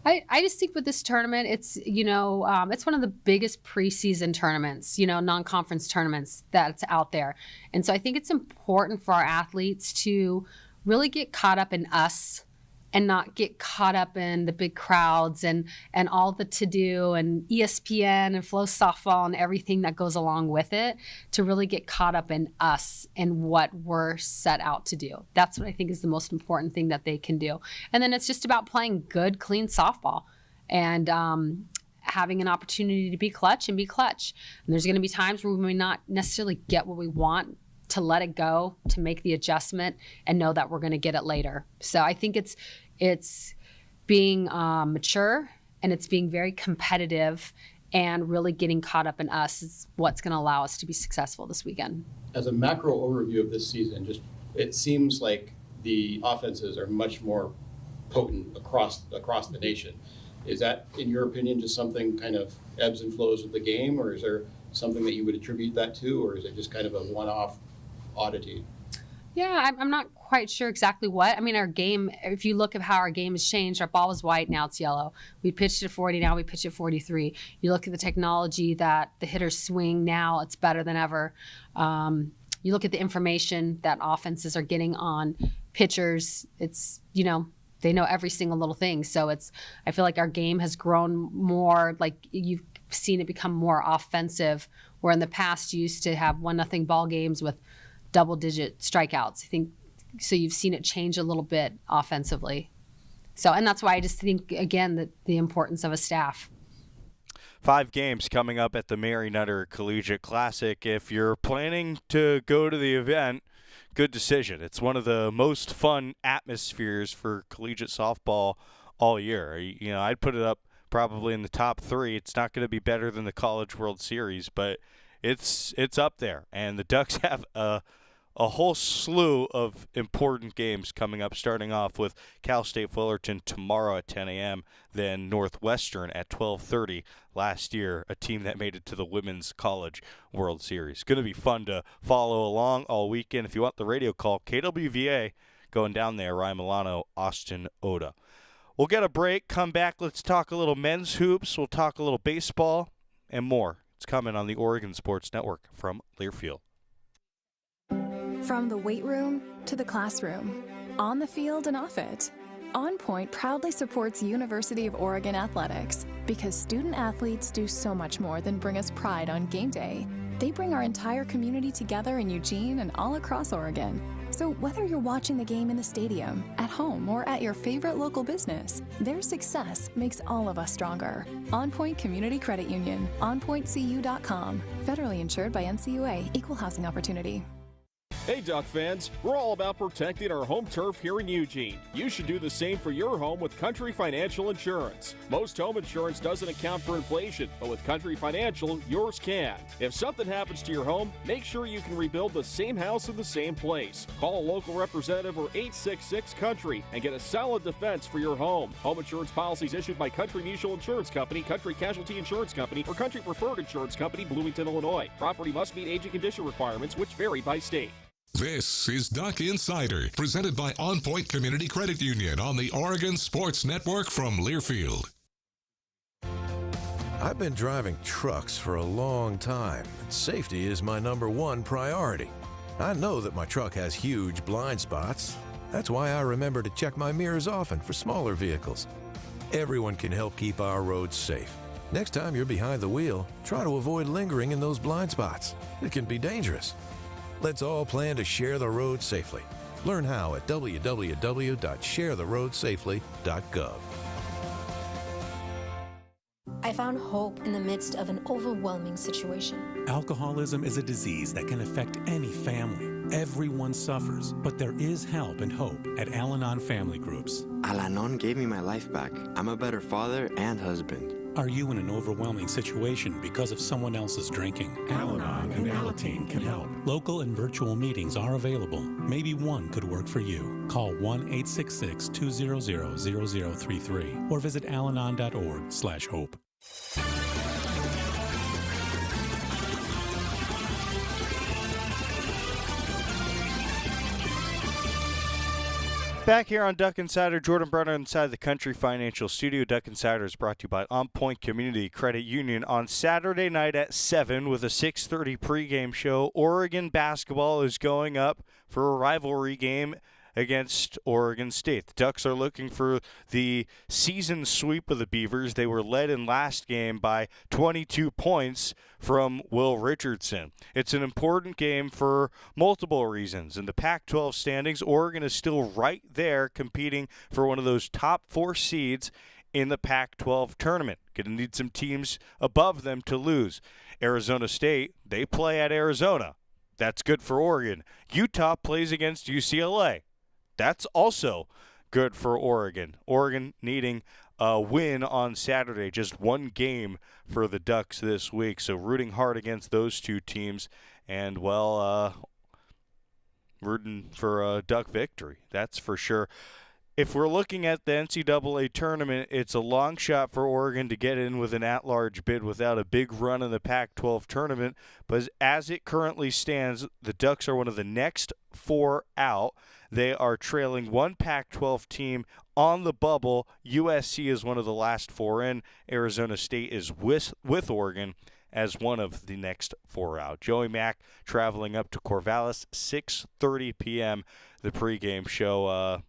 I just think with this tournament, it's, it's one of the biggest preseason tournaments, non-conference tournaments that's out there. And so I think it's important for our athletes to really get caught up in us and not get caught up in the big crowds and all the to-do and ESPN and Flow Softball and everything that goes along with it, to really get caught up in us and what we're set out to do. That's what I think is the most important thing that they can do. And then it's just about playing good, clean softball and having an opportunity to be clutch and be clutch. And there's going to be times where we may not necessarily get what we want, to let it go, to make the adjustment and know that we're going to get it later. So I think it's being mature, and it's being very competitive and really getting caught up in us is what's going to allow us to be successful this weekend. As a macro overview of this season, it seems like the offenses are much more potent across the nation. Is that, in your opinion, just something kind of ebbs and flows with the game, or is there something that you would attribute that to, or is it just kind of a one-off oddity? Yeah, I'm not quite sure exactly what. I mean, our game, if you look at how our game has changed, our ball was white, now it's yellow. We pitched at 40, now we pitch at 43. You look at the technology that the hitters swing now, it's better than ever. You look at the information that offenses are getting on pitchers, it's, they know every single little thing. So I feel like our game has grown more, like you've seen it become more offensive, where in the past you used to have 1-0 ball games with double-digit strikeouts. I think so. You've seen it change a little bit offensively. So, and that's why I just think, again, that the importance of a staff. 5 games coming up at the Mary Nutter Collegiate Classic. If you're planning to go to the event, good decision. It's one of the most fun atmospheres for collegiate softball all year. I'd put it up probably in the top 3. It's not going to be better than the College World Series, but it's up there. And the Ducks have a whole slew of important games coming up, starting off with Cal State Fullerton tomorrow at 10 a.m., then Northwestern at 12:30. Last year, a team that made it to the Women's College World Series. Going to be fun to follow along all weekend. If you want the radio call, KWVA going down there, Ryan Milano, Austin Oda. We'll get a break, come back, let's talk a little men's hoops, we'll talk a little baseball, and more. It's coming on the Oregon Sports Network from Learfield. From the weight room to the classroom, on the field and off it, On Point proudly supports University of Oregon athletics because student athletes do so much more than bring us pride on game day. They bring our entire community together in Eugene and all across Oregon. So whether you're watching the game in the stadium, at home, or at your favorite local business, their success makes all of us stronger. On Point Community Credit Union, onpointcu.com. Federally insured by NCUA, Equal Housing Opportunity. Hey Duck fans, we're all about protecting our home turf here in Eugene. You should do the same for your home with Country Financial Insurance. Most home insurance doesn't account for inflation, but with Country Financial, yours can. If something happens to your home, make sure you can rebuild the same house in the same place. Call a local representative or 866-COUNTRY and get a solid defense for your home. Home insurance policies issued by Country Mutual Insurance Company, Country Casualty Insurance Company, or Country Preferred Insurance Company, Bloomington, Illinois. Property must meet age and condition requirements, which vary by state. This is Duck Insider, presented by On Point Community Credit Union on the Oregon Sports Network from Learfield. I've been driving trucks for a long time, and safety is my #1 priority. I know that my truck has huge blind spots. That's why I remember to check my mirrors often for smaller vehicles. Everyone can help keep our roads safe. Next time you're behind the wheel, try to avoid lingering in those blind spots. It can be dangerous. Let's all plan to share the road safely. Learn how at www.sharetheroadsafely.gov. I found hope in the midst of an overwhelming situation. Alcoholism is a disease that can affect any family. Everyone suffers, but there is help and hope at Al-Anon Family Groups. Al-Anon gave me my life back. I'm a better father and husband. Are you in an overwhelming situation because of someone else's drinking? Al-Anon and Alateen can help. Local and virtual meetings are available. Maybe one could work for you. Call 1-866-200-0033 or visit alanon.org/hope. Back here on Duck Insider, Jordan Brenner inside the Country Financial Studio. Duck Insider is brought to you by On Point Community Credit Union. On Saturday night at 7 with a 6:30 pregame show, Oregon basketball is going up for a rivalry game against Oregon State. The Ducks are looking for the season sweep of the Beavers. They were led in last game by 22 points from Will Richardson. It's an important game for multiple reasons. In the Pac-12 standings, Oregon is still right there competing for one of those top 4 seeds in the Pac-12 tournament. Going to need some teams above them to lose. Arizona State, they play at Arizona. That's good for Oregon. Utah plays against UCLA. That's also good for Oregon. Oregon needing a win on Saturday, just one game for the Ducks this week. So rooting hard against those two teams and, well, rooting for a Duck victory. That's for sure. If we're looking at the NCAA tournament, it's a long shot for Oregon to get in with an at-large bid without a big run in the Pac-12 tournament. But as it currently stands, the Ducks are one of the next 4 out. They are trailing one Pac-12 team on the bubble. USC is one of the last 4 in. Arizona State is with Oregon as one of the next 4 out. Joey Mack traveling up to Corvallis, 6:30 p.m., the pregame show.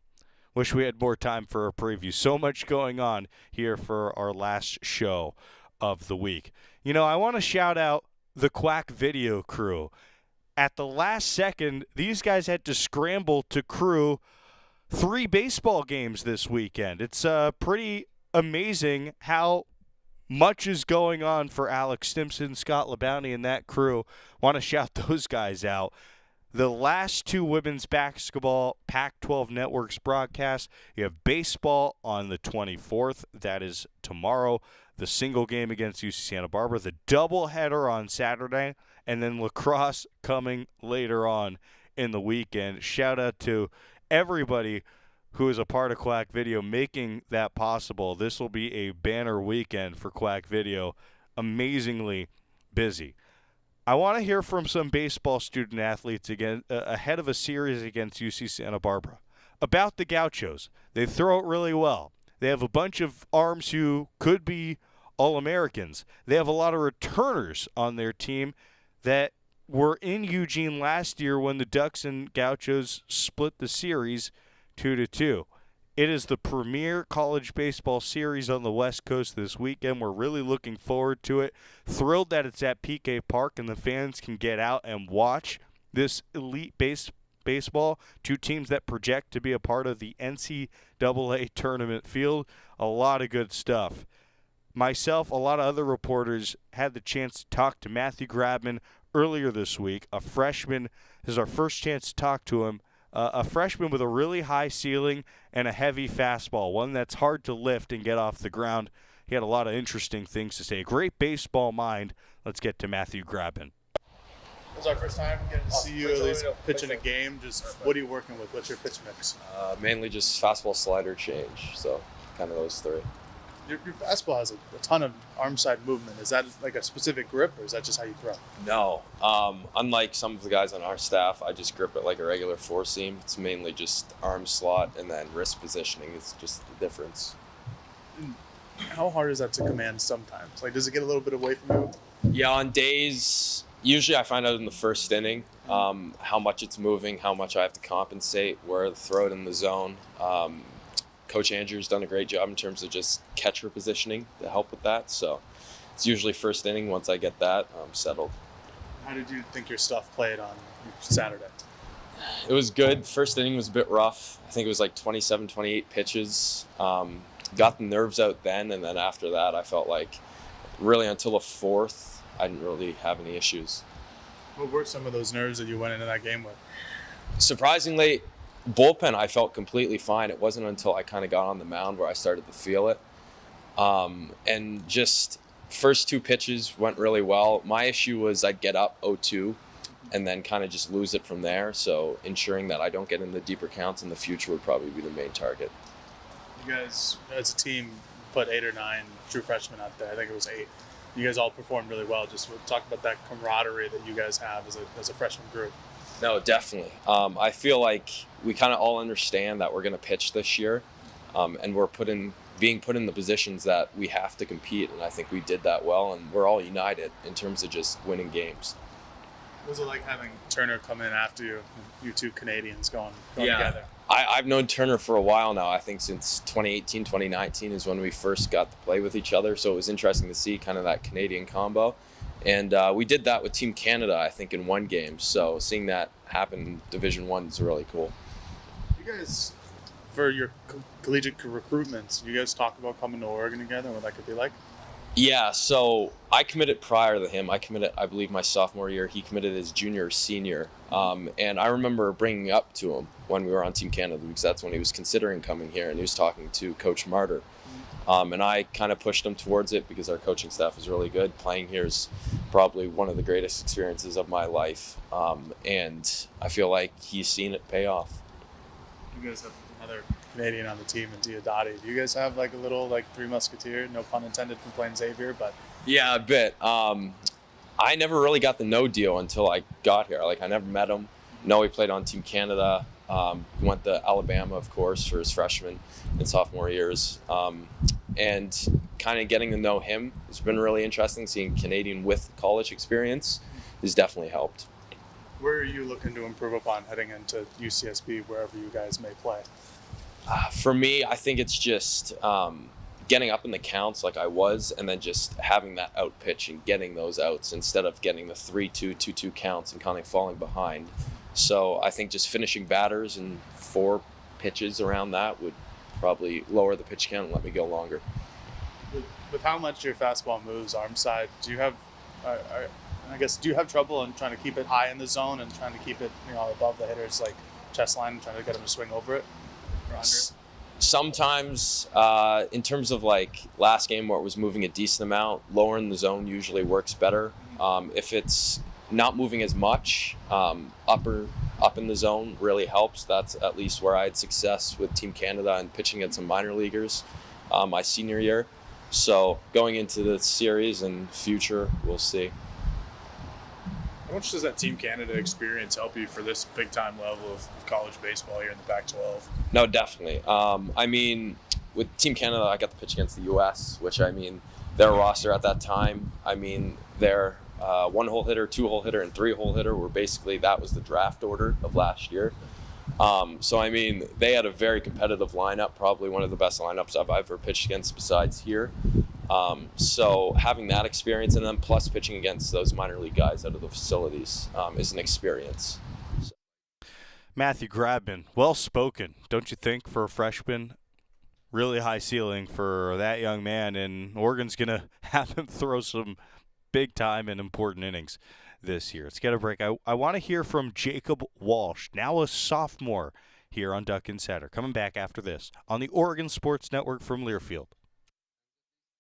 Wish we had more time for a preview. So much going on here for our last show of the week. You know, I want to shout out the Quack Video crew. At the last second, these guys had to scramble to crew 3 baseball games this weekend. It's pretty amazing how much is going on for Alex Stimson, Scott LeBounty, and that crew. Want to shout those guys out. The last 2 women's basketball Pac-12 networks broadcasts. You have baseball on the 24th. That is tomorrow. The single game against UC Santa Barbara. The doubleheader on Saturday. And then lacrosse coming later on in the weekend. Shout out to everybody who is a part of Quack Video making that possible. This will be a banner weekend for Quack Video. Amazingly busy. I want to hear from some baseball student athletes again ahead of a series against UC Santa Barbara about the Gauchos. They throw it really well. They have a bunch of arms who could be All-Americans. They have a lot of returners on their team that were in Eugene last year when the Ducks and Gauchos split the series 2-2. It is the premier college baseball series on the West Coast this weekend. We're really looking forward to it. Thrilled that it's at PK Park and the fans can get out and watch this elite baseball. 2 teams that project to be a part of the NCAA tournament field. A lot of good stuff. Myself, a lot of other reporters had the chance to talk to Matthew Grabman earlier this week. A freshman. This is our first chance to talk to him. A freshman with a really high ceiling and a heavy fastball, one that's hard to lift and get off the ground. He had a lot of interesting things to say. Great baseball mind. Let's get to Matthew Grabman. This is our first time getting to see you at least pitch in a game. Just what are you working with? What's your pitch mix? Mainly just fastball, slider, change. So kind of those 3. Your fastball has a ton of arm side movement. Is that like a specific grip, or is that just how you throw? No. Unlike some of the guys on our staff, I just grip it like a regular 4-seam. It's mainly just arm slot and then wrist positioning. It's just the difference. How hard is that to command sometimes? Like, does it get a little bit away from you? Yeah, on days, usually I find out in the first inning how much it's moving, how much I have to compensate, where to throw it in the zone. Coach Andrew's done a great job in terms of just catcher positioning to help with that. So it's usually first inning. Once I get that, I'm settled. How did you think your stuff played on Saturday? It was good. First inning was a bit rough. I think it was like 27, 28 pitches. Got the nerves out then, and then after that, I felt like really until the fourth, I didn't really have any issues. What were some of those nerves that you went into that game with? Surprisingly, bullpen, I felt completely fine. It wasn't until I kind of got on the mound where I started to feel it. And just first two pitches went really well. My issue was I'd get up 0-2 and then kind of just lose it from there. So ensuring that I don't get into deeper counts in the future would probably be the main target. You guys, as a team, put 8 or 9 true freshmen out there. I think it was 8. You guys all performed really well. Just talk about that camaraderie that you guys have as a freshman group. No, definitely. I feel like we kind of all understand that we're going to pitch this year, and we're being put in the positions that we have to compete, and I think we did that well, and we're all united in terms of just winning games. What was it like having Turner come in after you two Canadians going together? I've known Turner for a while now. I think since 2018, 2019 is when we first got to play with each other, so it was interesting to see kind of that Canadian combo. And we did that with Team Canada, I think, in one game. So seeing that happen in Division I is really cool. You guys, for your collegiate recruitments, you guys talk about coming to Oregon together and what that could be like? Yeah, so I committed prior to him. I committed, I believe, my sophomore year. He committed his junior or senior. And I remember bringing it up to him when we were on Team Canada, because that's when he was considering coming here, and he was talking to Coach Martyr. And I kind of pushed him towards it because our coaching staff is really good. Playing here is probably one of the greatest experiences of my life. And I feel like he's seen it pay off. You guys have another Canadian on the team in Diodati. Do you guys have like a little Three Musketeer, no pun intended, from playing Xavier? But yeah, a bit. I never really got the no deal until I got here. I never met him. No, he played on Team Canada. Went to Alabama, of course, for his freshman and sophomore years. And kind of getting to know him has been really interesting. Seeing Canadian with college experience has definitely helped. Where are you looking to improve upon heading into UCSB, wherever you guys may play? For me, I think it's just getting up in the counts like I was, and then just having that out pitch and getting those outs instead of getting the 3-2, 2-2 counts and kind of falling behind. So I think just finishing batters and 4 pitches around that would probably lower the pitch count and let me go longer. With how much your fastball moves arm side, do you have, do you have trouble in trying to keep it high in the zone and trying to keep it above the hitter's chest line and trying to get him to swing over it or under it? Sometimes, in terms of last game where it was moving a decent amount, lower in the zone usually works better. If it's not moving as much, up in the zone really helps. That's at least where I had success with Team Canada and pitching at some minor leaguers my senior year. So going into the series and future, we'll see. How much does that Team Canada experience help you for this big-time level of college baseball here in the Pac-12? No, definitely. With Team Canada, I got to pitch against the U.S., which, their roster at that time, their 1-hole hitter, 2-hole hitter, and 3-hole hitter were basically, that was the draft order of last year. They had a very competitive lineup, probably one of the best lineups I've ever pitched against besides here. So having that experience and then plus pitching against those minor league guys out of the facilities is an experience. Matthew Grabman, well spoken, don't you think, for a freshman? Really high ceiling for that young man, and Oregon's going to have him throw some big time and important innings this year. Let's get a break. I want to hear from Jacob Walsh, now a sophomore here on Duck Insider. Coming back after this on the Oregon Sports Network from Learfield.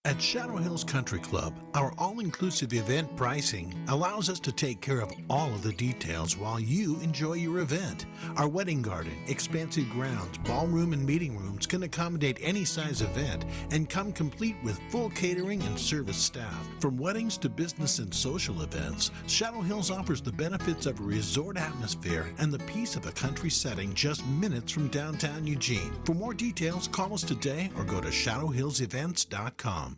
At Shadow Hills Country Club, our all-inclusive event pricing allows us to take care of all of the details while you enjoy your event. Our wedding garden, expansive grounds, ballroom, and meeting rooms can accommodate any size event and come complete with full catering and service staff. From weddings to business and social events, Shadow Hills offers the benefits of a resort atmosphere and the peace of a country setting just minutes from downtown Eugene. For more details, call us today or go to shadowhillsevents.com.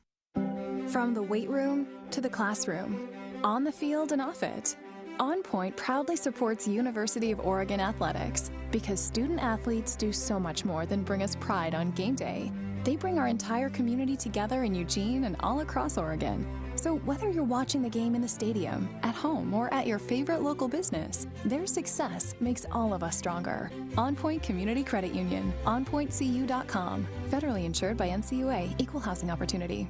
From the weight room to the classroom, on the field and off it, On Point proudly supports University of Oregon athletics because student athletes do so much more than bring us pride on game day. They bring our entire community together in Eugene and all across Oregon. So whether you're watching the game in the stadium, at home, or at your favorite local business, their success makes all of us stronger. On Point Community Credit Union, onpointcu.com. Federally insured by NCUA, Equal Housing Opportunity.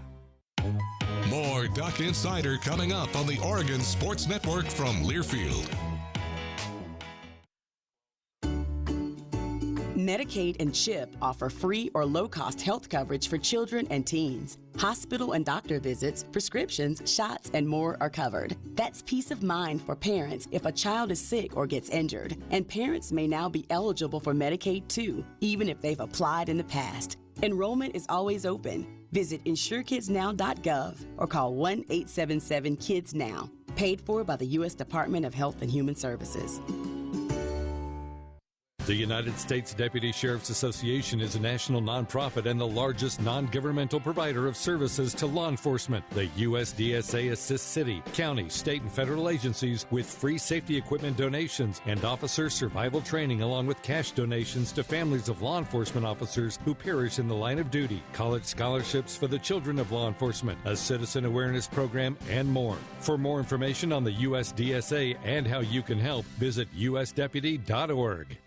More Duck Insider coming up on the Oregon Sports Network from Learfield. Medicaid and CHIP offer free or low-cost health coverage for children and teens. Hospital and doctor visits, prescriptions, shots, and more are covered. That's peace of mind for parents if a child is sick or gets injured. And parents may now be eligible for Medicaid too, even if they've applied in the past. Enrollment is always open. Visit insurekidsnow.gov or call 1-877-KIDS-NOW. Paid for by the U.S. Department of Health and Human Services. The United States Deputy Sheriff's Association is a national nonprofit and the largest non-governmental provider of services to law enforcement. The USDSA assists city, county, state, and federal agencies with free safety equipment donations and officer survival training, along with cash donations to families of law enforcement officers who perish in the line of duty, college scholarships for the children of law enforcement, a citizen awareness program, and more. For more information on the USDSA and how you can help, visit usdeputy.org.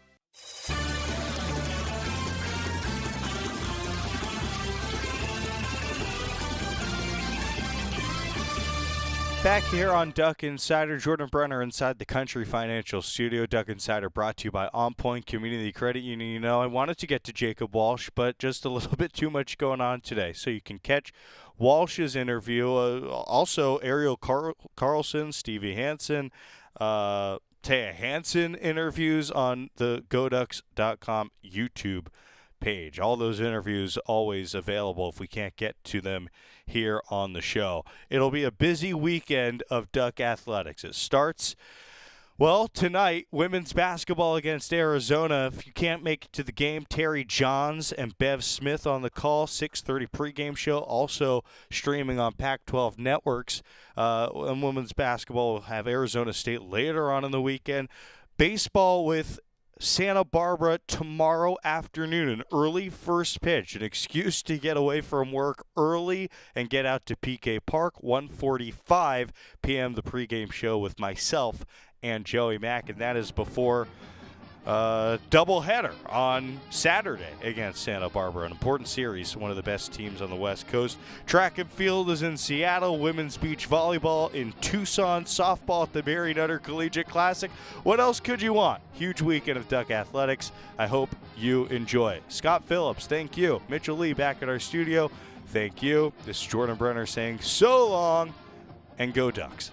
Back here on Duck Insider, Jordan Brenner inside the Country Financial Studio. Duck Insider brought to you by On Point Community Credit Union. You know, I wanted to get to Jacob Walsh, but just a little bit too much going on today. So you can catch Walsh's interview. Also, Ariel Carlson, Stevie Hansen, Taya Hansen interviews on the GoDucks.com YouTube page. All those interviews always available if we can't get to them here on the show. It'll be a busy weekend of Duck athletics. It starts, well, tonight, women's basketball against Arizona. If you can't make it to the game, Terry Johns and Bev Smith on the call. 6:30 pregame show, also streaming on Pac-12 networks. And women's basketball will have Arizona State later on in the weekend. Baseball with Santa Barbara tomorrow afternoon, an early first pitch, an excuse to get away from work early and get out to PK Park. 1:45 p.m. the pregame show with myself and Joey Mack, and that is before doubleheader on Saturday against Santa Barbara, an important series, one of the best teams on the West Coast. Track and field is in Seattle, women's beach volleyball in Tucson, softball at the Mary Nutter Collegiate Classic. What else could you want? Huge weekend of Duck athletics. I hope you enjoy. Scott Phillips, thank you. Mitchell Lee back at our studio, thank you. This is Jordan Brenner saying so long, and go Ducks.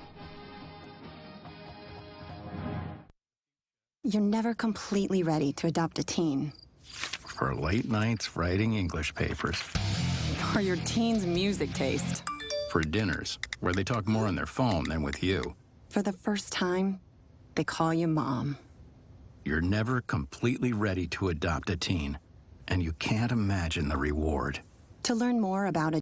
You're never completely ready to adopt a teen. For late nights writing English papers. Or your teen's music taste. For dinners where they talk more on their phone than with you. For the first time, they call you mom. You're never completely ready to adopt a teen, and you can't imagine the reward. To learn more about